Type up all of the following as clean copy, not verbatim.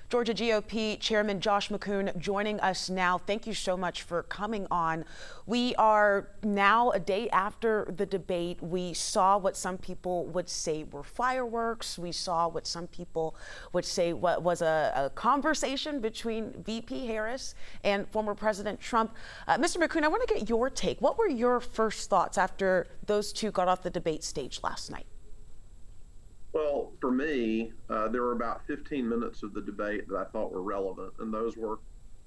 Georgia GOP Chairman Josh McKoon joining us now. Thank you so much for coming on. We are now a day after the debate. We saw what some people would say were fireworks. We saw what some people would say what was a conversation between VP Harris and former President Trump. Mr. McKoon, I want to get your take. What were your first thoughts after those two got off the debate stage last night? Well, for me, there were about 15 minutes of the debate that I thought were relevant, and those were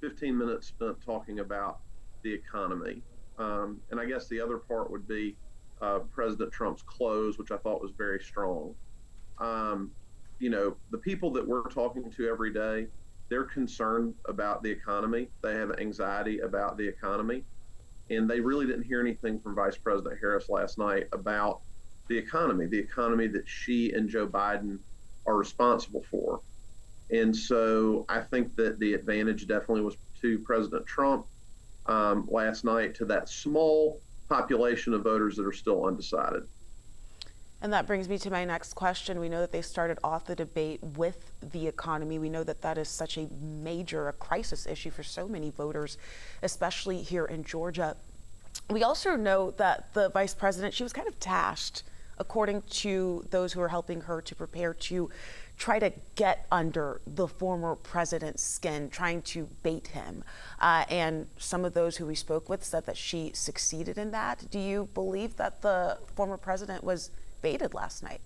15 minutes spent talking about the economy. And I guess the other part would be President Trump's close, which I thought was very strong. The people that we're talking to every day, they're concerned about the economy. They have anxiety about the economy. And they really didn't hear anything from Vice President Harris last night about the economy that she and Joe Biden are responsible for. And so I think that the advantage definitely was to President Trump last night, to that small population of voters that are still undecided. And that brings me to my next question. We know that they started off the debate with the economy. We know that that is such a crisis issue for so many voters, especially here in Georgia. We also know that the vice president, she was kind of tasked, according to those who are helping her to prepare, to try to get under the former president's skin, trying to bait him. And some of those who we spoke with said that she succeeded in that. Do you believe that the former president was baited last night?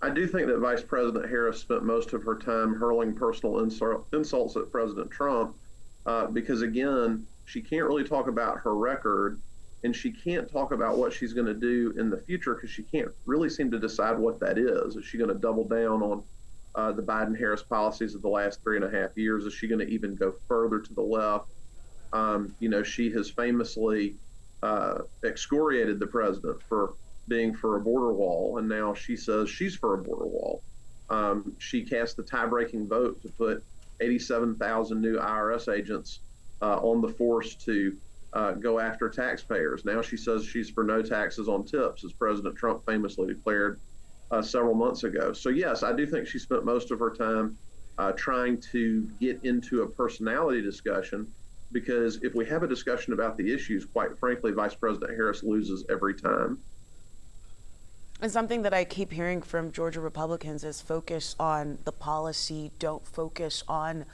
I do think that Vice President Harris spent most of her time hurling personal insults at President Trump because, again, she can't really talk about her record. And she can't talk about what she's going to do in the future because she can't really seem to decide what that is. Is she going to double down on the Biden-Harris policies of the last 3.5 years? Is she going to even go further to the left? She has famously excoriated the president for being for a border wall, and now she says she's for a border wall. She cast the tie-breaking vote to put 87,000 new IRS agents on the force to go after taxpayers. Now she says she's for no taxes on tips, as President Trump famously declared several months ago. So yes, I do think she spent most of her time trying to get into a personality discussion, because if we have a discussion about the issues, quite frankly, Vice President Harris loses every time. And something that I keep hearing from Georgia Republicans is focus on the policy, don't focus on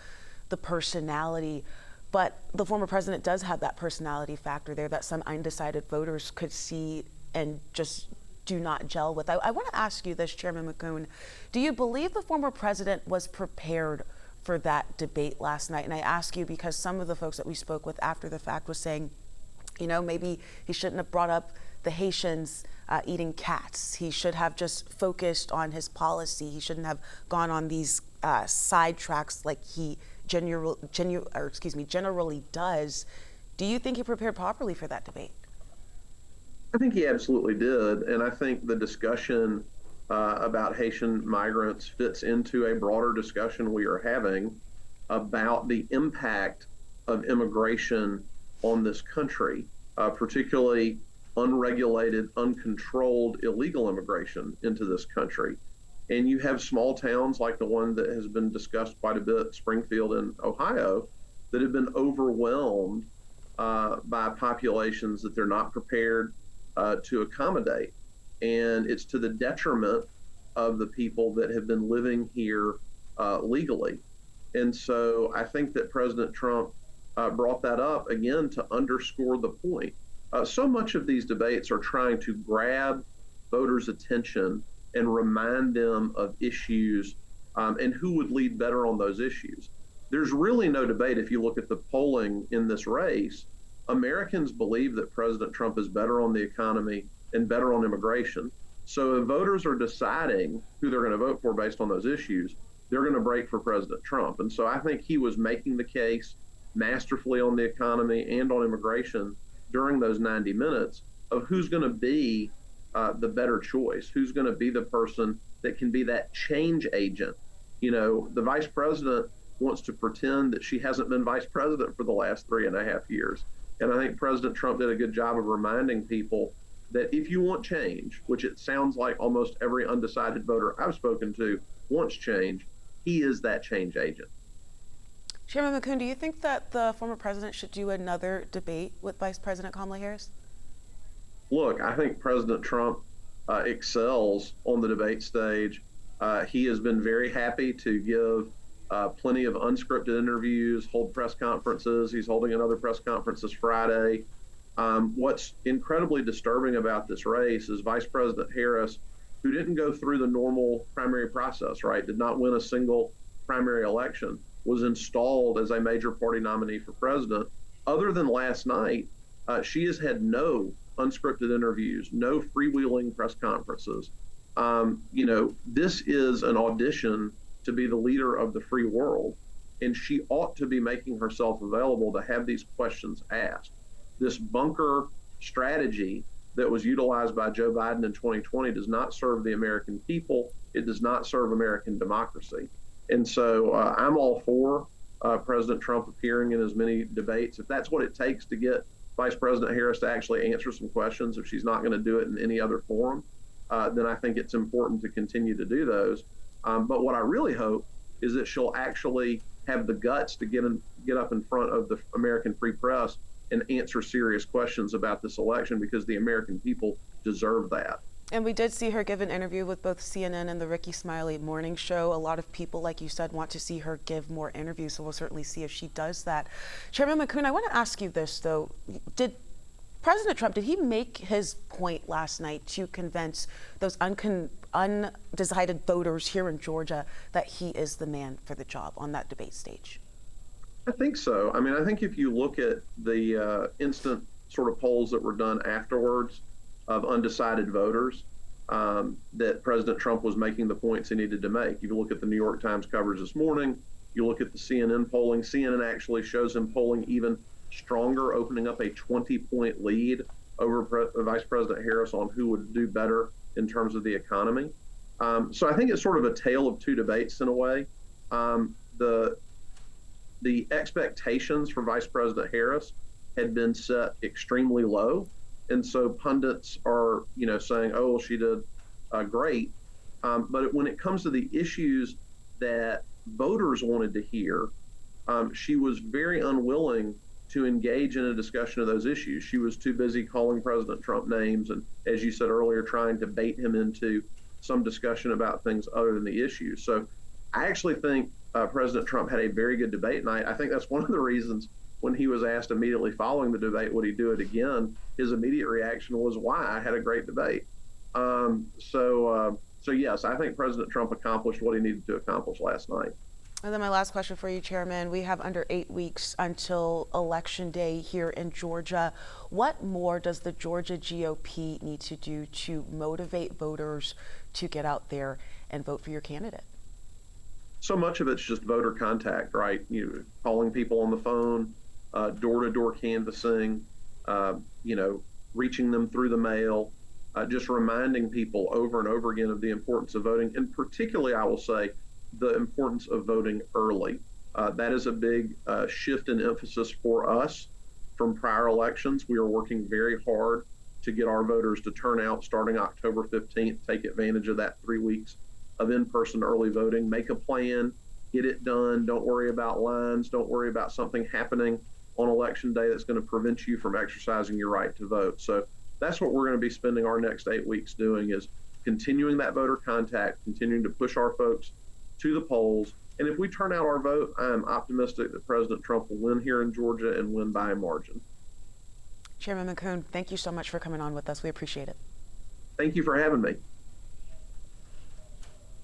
the personality. But the former president does have that personality factor there that some undecided voters could see and just do not gel with. I want to ask you this, Chairman McKoon. Do you believe the former president was prepared for that debate last night? And I ask you because some of the folks that we spoke with after the fact was saying, maybe he shouldn't have brought up the Haitians eating cats. He should have just focused on his policy. He shouldn't have gone on these side tracks like he generally does. Do you think he prepared properly for that debate? I think he absolutely did. And I think the discussion about Haitian migrants fits into a broader discussion we are having about the impact of immigration on this country, particularly unregulated, uncontrolled, illegal immigration into this country. And you have small towns like the one that has been discussed quite a bit, Springfield in Ohio, that have been overwhelmed by populations that they're not prepared to accommodate. And it's to the detriment of the people that have been living here legally. And so I think that President Trump brought that up again to underscore the point. So much of these debates are trying to grab voters' attention and remind them of issues and who would lead better on those issues. There's really no debate. If you look at the polling in this race, Americans believe that President Trump is better on the economy and better on immigration. So if voters are deciding who they're going to vote for based on those issues, they're going to break for President Trump. And so I think he was making the case masterfully on the economy and on immigration during those 90 minutes of who's going to be the better choice, who's going to be the person that can be that change agent. The vice president wants to pretend that she hasn't been vice president for the last 3.5 years. And I think President Trump did a good job of reminding people that if you want change, which it sounds like almost every undecided voter I've spoken to wants change, he is that change agent. Chairman McKoon, do you think that the former president should do another debate with Vice President Kamala Harris? Look, I think President Trump excels on the debate stage. He has been very happy to give plenty of unscripted interviews, hold press conferences. He's holding another press conference this Friday. What's incredibly disturbing about this race is Vice President Harris, who didn't go through the normal primary process, right, did not win a single primary election, was installed as a major party nominee for president. Other than last night, she has had no unscripted interviews, no freewheeling press conferences. This is an audition to be the leader of the free world, and she ought to be making herself available to have these questions asked. This bunker strategy that was utilized by Joe Biden in 2020 does not serve the American people. It does not serve American democracy. And so I'm all for President Trump appearing in as many debates. If that's what it takes to get Vice President Harris to actually answer some questions, if she's not going to do it in any other forum, then I think it's important to continue to do those. But what I really hope is that she'll actually have the guts to get up in front of the American free press and answer serious questions about this election, because the American people deserve that. And we did see her give an interview with both CNN and the Ricky Smiley morning show. A lot of people, like you said, want to see her give more interviews, so we'll certainly see if she does that. Chairman McKoon, I want to ask you this, though. Did President Trump, did he make his point last night to convince those undecided voters here in Georgia that he is the man for the job on that debate stage? I think so. I mean, I think if you look at the instant sort of polls that were done afterwards of undecided voters, that President Trump was making the points he needed to make. You look at the New York Times coverage this morning, you look at the CNN polling. CNN actually shows him polling even stronger, opening up a 20-point lead over Vice President Harris on who would do better in terms of the economy. So I think it's sort of a tale of two debates in a way. The expectations for Vice President Harris had been set extremely low. And so pundits are, saying, oh, well, she did great. But when it comes to the issues that voters wanted to hear, she was very unwilling to engage in a discussion of those issues. She was too busy calling President Trump names and, as you said earlier, trying to bait him into some discussion about things other than the issues. So I actually think President Trump had a very good debate night. I think that's one of the reasons when he was asked immediately following the debate, would he do it again? His immediate reaction was, why? I had a great debate. So yes, I think President Trump accomplished what he needed to accomplish last night. And then my last question for you, Chairman. We have under 8 weeks until Election Day here in Georgia. What more does the Georgia GOP need to do to motivate voters to get out there and vote for your candidate? So much of it's just voter contact, right? Calling people on the phone, door-to-door canvassing, reaching them through the mail, just reminding people over and over again of the importance of voting, and particularly, I will say, the importance of voting early. That is a big shift in emphasis for us from prior elections. We are working very hard to get our voters to turn out starting October 15th, take advantage of that 3 weeks of in-person early voting, make a plan, get it done. Don't worry about lines. Don't worry about something happening on Election Day that's going to prevent you from exercising your right to vote. So that's what we're going to be spending our next 8 weeks doing, is continuing that voter contact, continuing to push our folks to the polls. And if we turn out our vote, I am optimistic that President Trump will win here in Georgia and win by a margin. Chairman McKoon, thank you so much for coming on with us. We appreciate it. Thank you for having me.